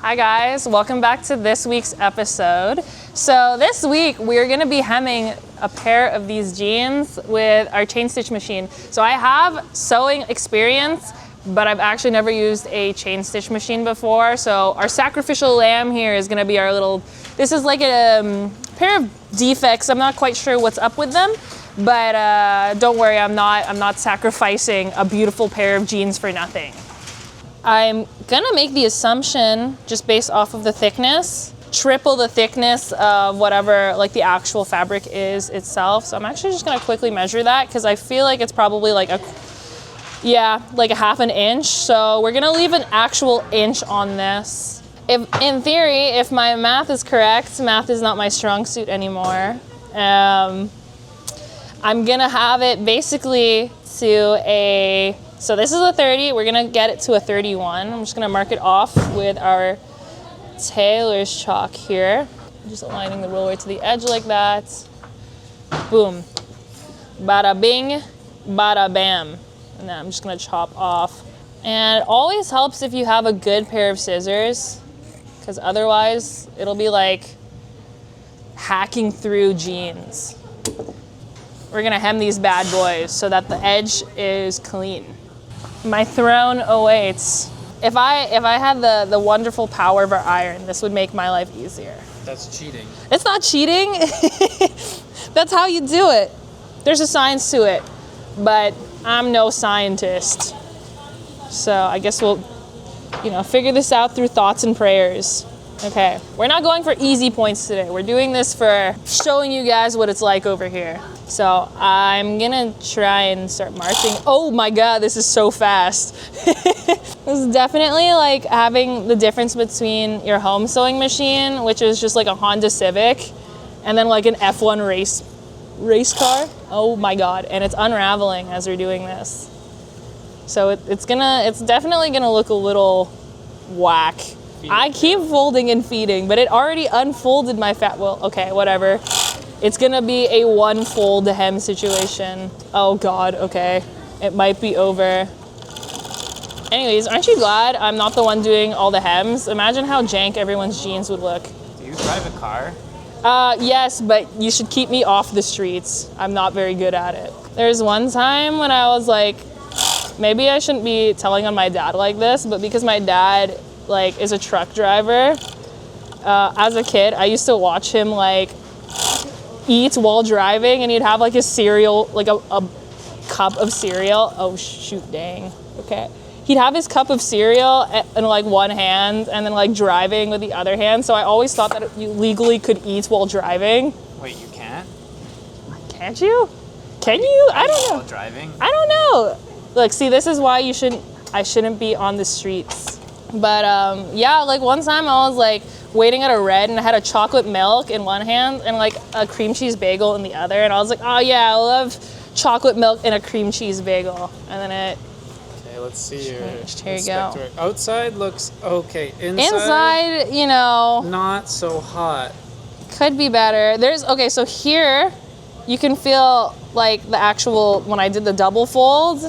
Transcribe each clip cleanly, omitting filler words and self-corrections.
Hi guys, welcome back to this week's episode. So this week we're gonna be hemming a pair of these jeans with our Chainstitch machine. So I have sewing experience, but I've actually never used a Chainstitch machine before. So our sacrificial lamb here is gonna be our little, this is like a pair of defects. I'm not quite sure what's up with them, but don't worry, I'm not sacrificing a beautiful pair of jeans for nothing. I'm gonna make the assumption, just based off of the thickness, triple the thickness of whatever like the actual fabric is itself. So I'm actually just gonna quickly measure that because I feel like it's probably like a half an inch. So we're gonna leave an actual inch on this. If, in theory, if my math is correct, math is not my strong suit anymore. I'm gonna have it basically to a, so this is a 30, we're gonna get it to a 31. I'm just gonna mark it off with our tailor's chalk here. Just aligning the roller to the edge like that. Boom. Bada bing, bada bam. And then I'm just gonna chop off. And it always helps if you have a good pair of scissors, because otherwise it'll be like hacking through jeans. We're gonna hem these bad boys so that the edge is clean. My throne awaits. If I had the wonderful power of our iron, this would make my life easier. That's cheating. It's not cheating. That's how you do it. There's a science to it, but I'm no scientist. So I guess we'll, figure this out through thoughts and prayers. Okay, we're not going for easy points today. We're doing this for showing you guys what it's like over here. So I'm gonna try and start marching. Oh my God, this is so fast. This is definitely like having the difference between your home sewing machine, which is just like a Honda Civic, and then like an F1 race car. Oh my God, and it's unraveling as we're doing this. So it's definitely gonna look a little whack. I keep folding and feeding, but it already unfolded my well, okay, whatever. It's gonna be a one fold hem situation. Oh God, okay. It might be over. Anyways, aren't you glad I'm not the one doing all the hems? Imagine how jank everyone's jeans would look. Do you drive a car? Yes, but you should keep me off the streets. I'm not very good at it. There's one time when I was like, maybe I shouldn't be telling on my dad like this, but because my dad is a truck driver, as a kid, I used to watch him eat while driving, and he'd have his cereal, a cup of cereal. Oh shoot, dang. Okay. He'd have his cup of cereal in one hand and then driving with the other hand. So I always thought that you legally could eat while driving. Wait, you can't? Can't you? Can you? I don't know. While driving? I don't know. Look, see, this is why I shouldn't be on the streets. But yeah, one time I was waiting at a red and I had a chocolate milk in one hand and a cream cheese bagel in the other, and I was like, oh yeah, I love chocolate milk and a cream cheese bagel. And then okay, let's see your here you go. Outside looks okay. Inside, not so hot. Could be better. Okay, so here you can feel the actual, when I did the double fold,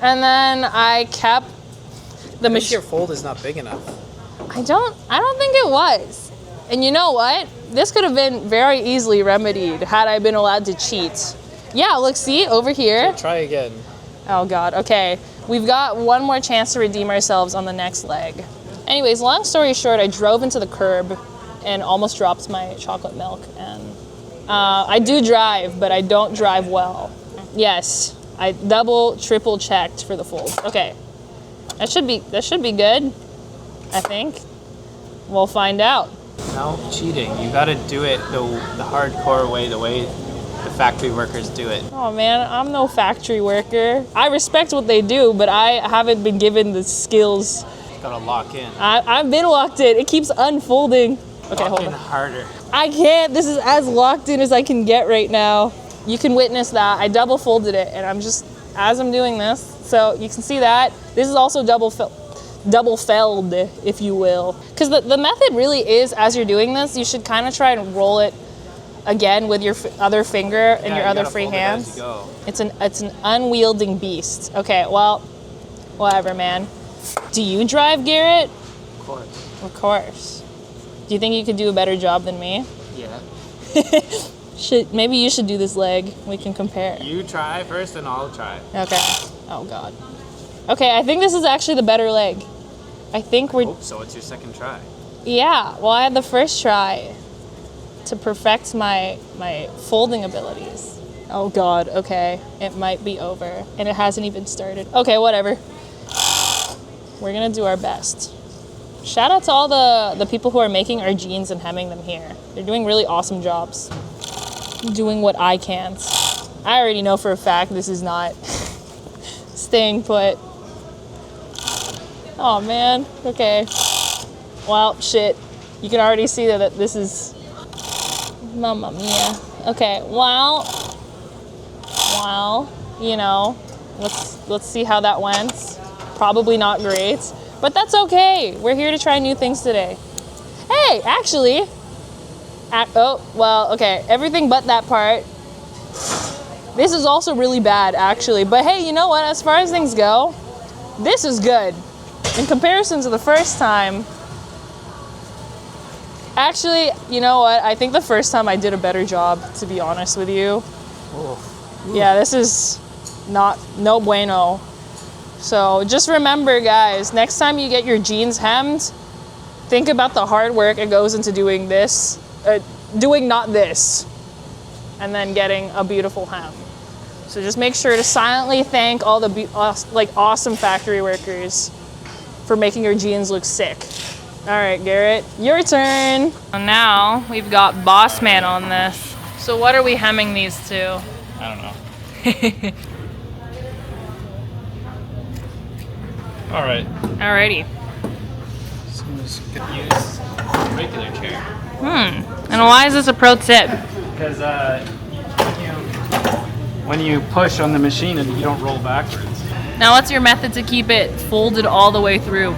and then I kept the machine. Your fold is not big enough. I don't think it was. And you know what? This could have been very easily remedied had I been allowed to cheat. Yeah, look, see, over here. Okay, try again. Oh God, okay. We've got one more chance to redeem ourselves on the next leg. Anyways, long story short, I drove into the curb and almost dropped my chocolate milk. And I do drive, but I don't drive well. Yes, I double, triple checked for the fold. Okay. That should be good, I think. We'll find out. No cheating. You gotta do it the hardcore way, the way the factory workers do it. Oh man, I'm no factory worker. I respect what they do, but I haven't been given the skills. You gotta lock in. I've been locked in. It keeps unfolding. Okay, lock hold in on. Harder. I can't. This is as locked in as I can get right now. You can witness that. I double folded it, and I'm just, as I'm doing this, so you can see that. This is also double felled, if you will. Because the method really is, as you're doing this, you should kind of try and roll it again with your other finger and your other free hand. It's an unwielding beast. Okay, well, whatever, man. Do you drive, Garrett? Of course. Of course. Do you think you could do a better job than me? Yeah. Maybe you should do this leg. We can compare. You try first and I'll try. Okay. Oh God. Okay, I think this is actually the better leg. I think we're... Oh, so it's your second try. Yeah, well I had the first try to perfect my folding abilities. Oh God, okay. It might be over. And it hasn't even started. Okay, whatever. We're gonna do our best. Shout out to all the people who are making our jeans and hemming them here. They're doing really awesome jobs. Doing what I can't. I already know for a fact this is not staying put. Oh man, okay. Well, shit. You can already see that this is, mamma mia. Okay, well, you know, let's see how that went. Probably not great, but that's okay. We're here to try new things today. Hey, actually, oh, well, okay, everything but that part. This is also really bad, actually, but hey, you know what? As far as things go, this is good. In comparison to the first time, actually, you know what? I think the first time I did a better job, to be honest with you. Yeah, this is no bueno. So just remember, guys, next time you get your jeans hemmed, think about the hard work it goes into doing this, doing not this, and then getting a beautiful hem. So just make sure to silently thank all the awesome factory workers for making your jeans look sick. All right, Garrett, your turn. And now we've got Boss Man on this. So what are we hemming these to? I don't know. All right. Alrighty. So I'm just gonna use a regular chair. And why is this a pro tip? Because when you push on the machine and you don't roll backwards. Now what's your method to keep it folded all the way through?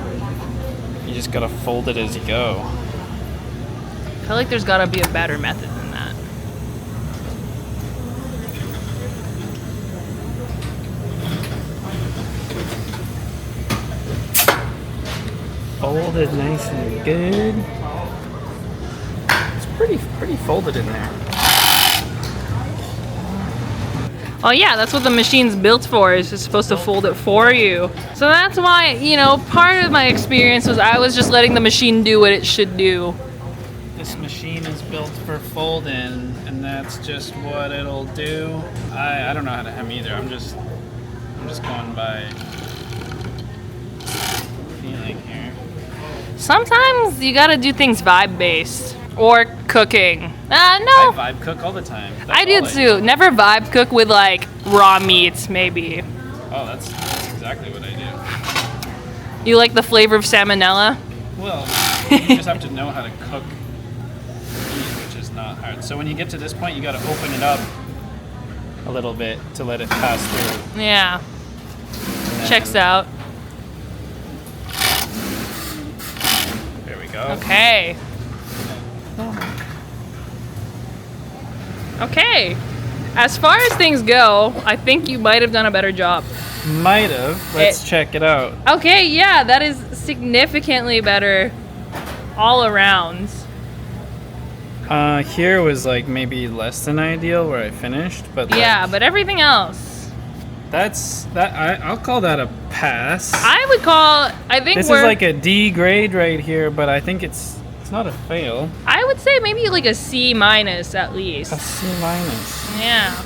You just gotta fold it as you go. I feel like there's gotta be a better method than that. Folded nice and good. It's pretty folded in there. Oh yeah, that's what the machine's built for. It's just supposed to fold it for you. So that's why, you know, part of my experience was I was just letting the machine do what it should do. This machine is built for folding, and that's just what it'll do. I don't know how to hem either. I'm just going by feeling here. Sometimes you gotta do things vibe-based. Or cooking. No. I vibe cook all the time. I do too. Never vibe cook with like raw meats, maybe. Oh, that's exactly what I do. You like the flavor of salmonella? Well, you just have to know how to cook meat, which is not hard. So when you get to this point, you got to open it up a little bit to let it pass through. Yeah. Checks out. There we go. Okay. Okay. As far as things go, I think you might have done a better job. Might have. Let's check it out. Okay, yeah, that is significantly better all around. Here was like maybe less than ideal where I finished, but yeah, but everything else. I'll call that a pass. I think this is like a D grade right here, but I think it's not a fail. I would say maybe like a C minus at least. A C minus. Yeah.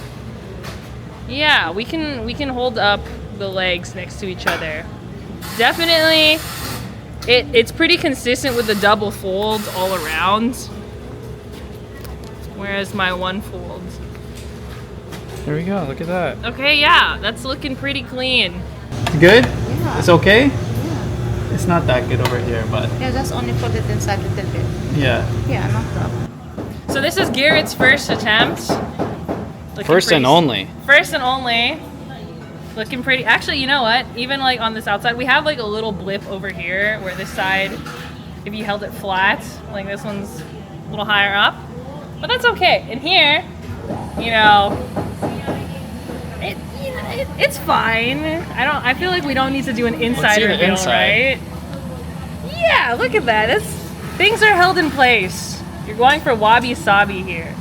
Yeah, we can hold up the legs next to each other. Definitely, it's pretty consistent with the double fold all around. Whereas my one fold. There we go, look at that. Okay, yeah, that's looking pretty clean. Good? Yeah. It's okay? Yeah. It's not that good over here, but Yeah, just only put it inside a little bit. yeah. Yeah, no problem. So this is Garrett's first attempt. Looking First and pretty- only. First and only. Looking pretty. Actually, you know what? Even like on this outside, we have like a little blip over here where this side, if you held it flat, like this one's a little higher up. But that's okay. And here, it's fine. I feel like we don't need to do an inside Let's do the reveal, inside. right? Yeah, look at that. Things are held in place. You're going for wabi-sabi here.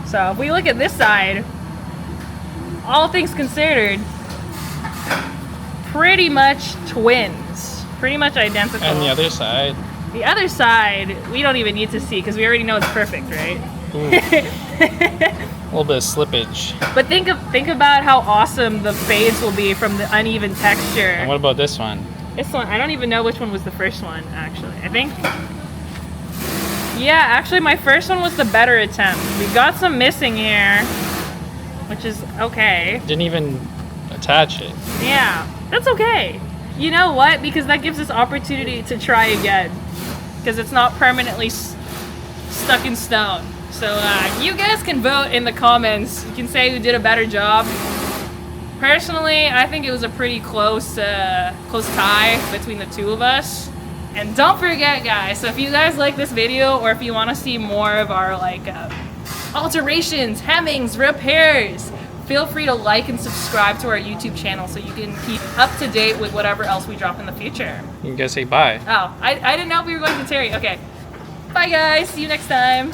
So if we look at this side, all things considered, pretty much twins. Pretty much identical. And the other side. The other side, we don't even need to see because we already know it's perfect, right? A little bit of slippage. But think about how awesome the fades will be from the uneven texture. And what about this one? This one, I don't even know which one was the first one, actually. I think... Yeah, actually my first one was the better attempt. We got some missing here, which is okay. Didn't even attach it. Yeah, that's okay. You know what? Because that gives us opportunity to try again. Because it's not permanently stuck in stone. So you guys can vote in the comments. You can say who did a better job. Personally, I think it was a pretty close tie between the two of us. And don't forget, guys, so if you guys like this video or if you want to see more of our alterations, hemmings, repairs, feel free to like and subscribe to our YouTube channel so you can keep up to date with whatever else we drop in the future. You can go say bye. Oh, I didn't know we were going to Terry. Okay. Bye, guys. See you next time.